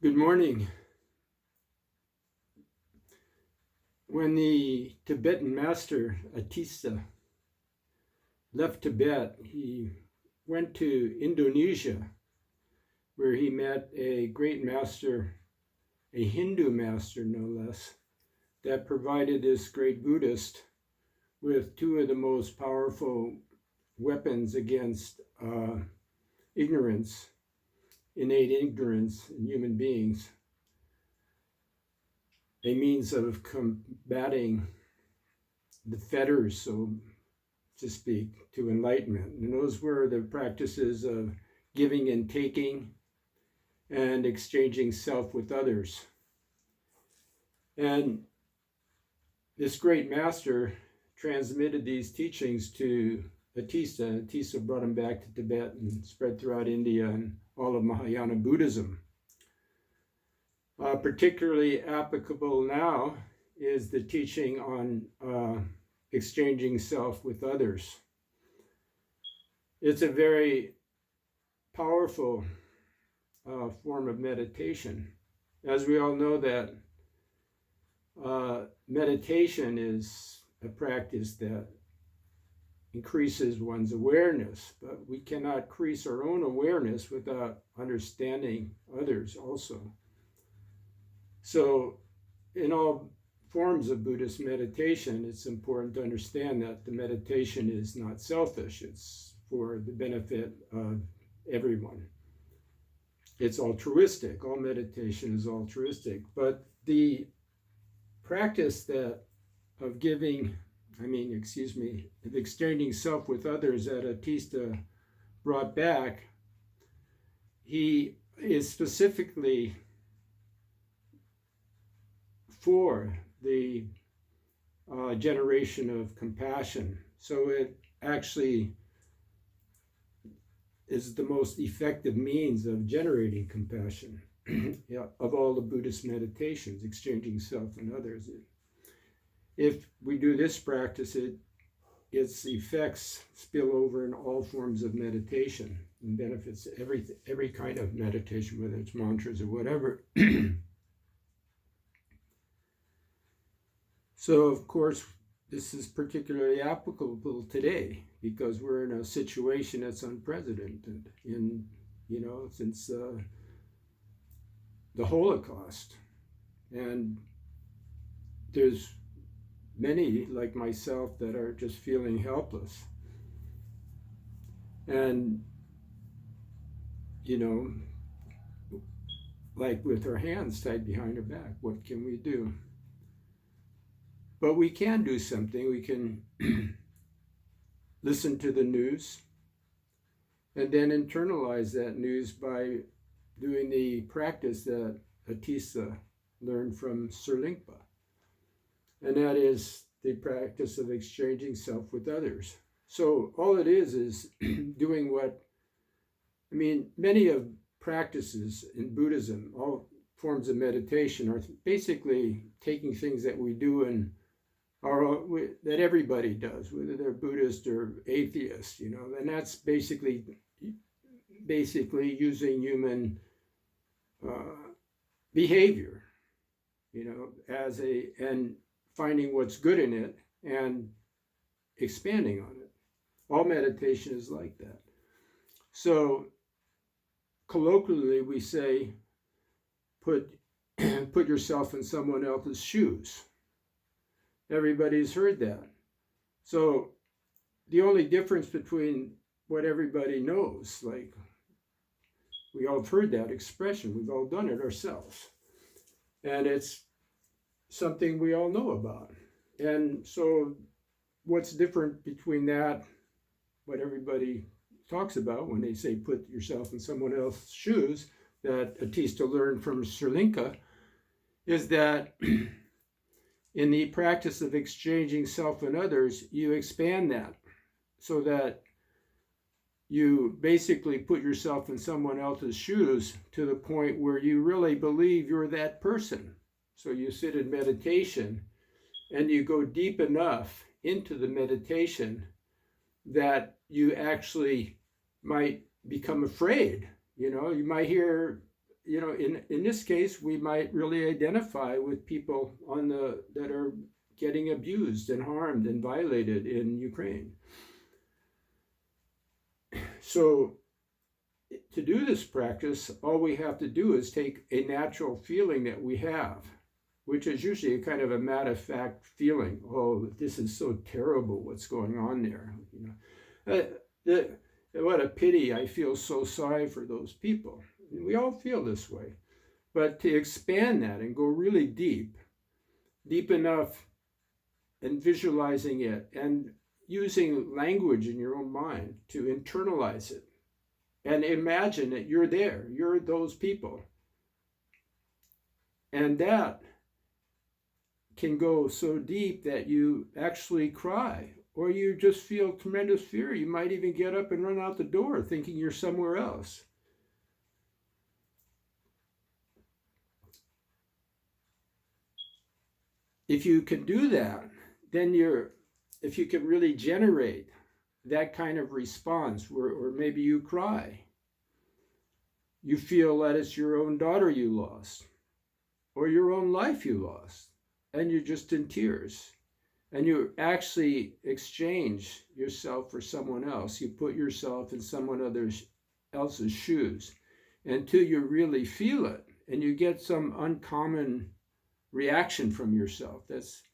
Good morning. When the Tibetan master Atisa left Tibet, he went to Indonesia, where he met a great master, a Hindu master no less, that provided this great Buddhist with two of the most powerful weapons against ignorance, innate ignorance in human beings, a means of combating the fetters, so to speak, to enlightenment. And those were the practices of giving and taking and exchanging self with others. And this great master transmitted these teachings to Atisa. Atisa brought him back to Tibet and spread throughout India and all of Mahayana Buddhism. Particularly applicable now is the teaching on exchanging self with others. It's a very powerful form of meditation. As we all know that meditation is a practice that increases one's awareness, but we cannot increase our own awareness without understanding others also. So in all forms of Buddhist meditation, it's important to understand that the meditation is not selfish. It's for the benefit of everyone. It's altruistic. All meditation is altruistic. But the practice of exchanging self with others that Atista brought back, he is specifically for the generation of compassion. So it actually is the most effective means of generating compassion of all the Buddhist meditations, exchanging self and others. If we do this practice, its effects spill over in all forms of meditation and benefits every kind of meditation, whether it's mantras or whatever. So, of course, this is particularly applicable today because we're in a situation that's unprecedented since the Holocaust. And there's many like myself that are just feeling helpless. And, like with our hands tied behind our back, what can we do? But we can do something. We can listen to the news and then internalize that news by doing the practice that Atisa learned from Sirlingpa. And that is the practice of exchanging self with others. So all it is doing many of practices in Buddhism, all forms of meditation are basically taking things that we do that everybody does, whether they're Buddhist or atheist, and that's basically using human behavior, and finding what's good in it and expanding on it. All meditation is like that. So colloquially, we say, put yourself in someone else's shoes. Everybody's heard that. So the only difference between what everybody knows, like we all have heard that expression, we've all done it ourselves. And it's something we all know about. And so what's different between that, what everybody talks about when they say put yourself in someone else's shoes, that Atista learned from Sirlingpa, is that in the practice of exchanging self and others, you expand that so that you basically put yourself in someone else's shoes to the point where you really believe you're that person. So you sit in meditation and you go deep enough into the meditation that you actually might become afraid. You might hear in this case, we might really identify with people that are getting abused and harmed and violated in Ukraine. So to do this practice, all we have to do is take a natural feeling that we have, which is usually a kind of a matter-of-fact feeling. Oh, this is so terrible what's going on there. What a pity. I feel so sorry for those people. And we all feel this way. But to expand that and go really deep enough, and visualizing it and using language in your own mind to internalize it and imagine that you're there, you're those people. And that can go so deep that you actually cry, or you just feel tremendous fear. You might even get up and run out the door thinking you're somewhere else. If you can do that, then if you can really generate that kind of response, or maybe you cry, you feel that it's your own daughter you lost, or your own life you lost, and you're just in tears, and you actually exchange yourself for someone else. You put yourself in someone else's shoes until you really feel it, and you get some uncommon reaction from yourself. That's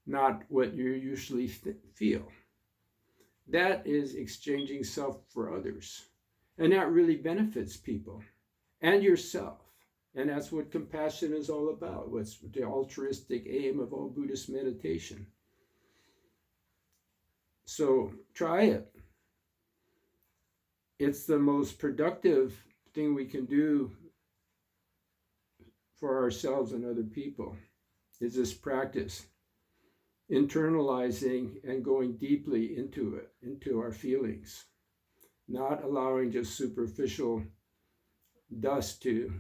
not what you usually feel. That is exchanging self for others. And that really benefits people and yourself. And that's what compassion is all about. What's the altruistic aim of all Buddhist meditation. So try it. It's the most productive thing we can do for ourselves and other people, is this practice, internalizing and going deeply into it, into our feelings, not allowing just superficial dust to,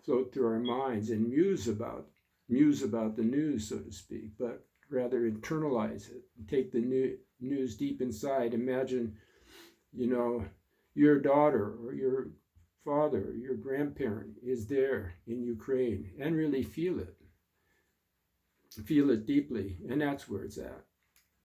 float through our minds and muse about the news, so to speak, but rather internalize it, take the news deep inside. Imagine, your daughter or your father, your grandparent is there in Ukraine, and really feel it. Feel it deeply, and that's where it's at.